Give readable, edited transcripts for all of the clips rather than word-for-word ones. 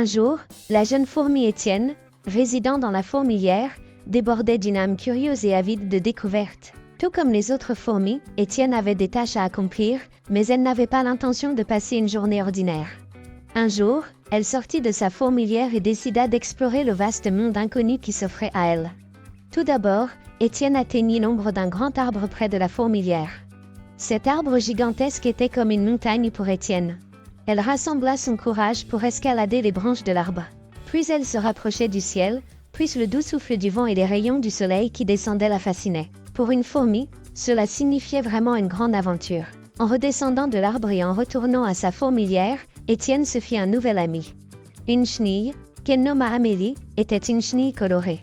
Un jour, la jeune fourmi Étienne, résidant dans la fourmilière, débordait d'une âme curieuse et avide de découvertes. Tout comme les autres fourmis, Étienne avait des tâches à accomplir, mais elle n'avait pas l'intention de passer une journée ordinaire. Un jour, elle sortit de sa fourmilière et décida d'explorer le vaste monde inconnu qui s'offrait à elle. Tout d'abord, Étienne atteignit l'ombre d'un grand arbre près de la fourmilière. Cet arbre gigantesque était comme une montagne pour Étienne. Elle rassembla son courage pour escalader les branches de l'arbre. Puis elle se rapprochait du ciel, puis le doux souffle du vent et les rayons du soleil qui descendaient la fascinaient. Pour une fourmi, cela signifiait vraiment une grande aventure. En redescendant de l'arbre et en retournant à sa fourmilière, Étienne se fit un nouvel ami. Une chenille, qu'elle nomma Amélie, était une chenille colorée.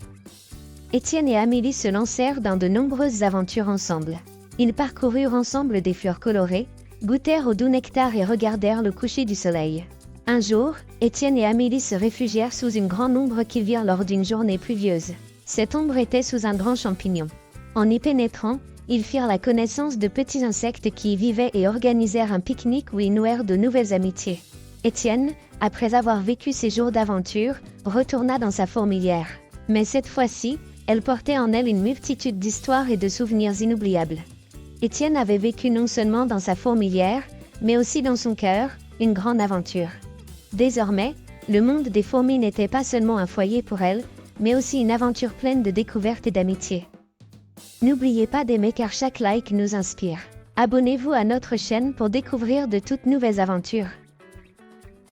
Étienne et Amélie se lancèrent dans de nombreuses aventures ensemble. Ils parcoururent ensemble des fleurs colorées, goûtèrent au doux nectar et regardèrent le coucher du soleil. Un jour, Étienne et Amélie se réfugièrent sous une grande ombre qu'ils virent lors d'une journée pluvieuse. Cette ombre était sous un grand champignon. En y pénétrant, ils firent la connaissance de petits insectes qui y vivaient et organisèrent un pique-nique où ils nouèrent de nouvelles amitiés. Étienne, après avoir vécu ces jours d'aventure, retourna dans sa fourmilière. Mais cette fois-ci, elle portait en elle une multitude d'histoires et de souvenirs inoubliables. Étienne avait vécu non seulement dans sa fourmilière, mais aussi dans son cœur, une grande aventure. Désormais, le monde des fourmis n'était pas seulement un foyer pour elle, mais aussi une aventure pleine de découvertes et d'amitié. N'oubliez pas d'aimer car chaque like nous inspire. Abonnez-vous à notre chaîne pour découvrir de toutes nouvelles aventures.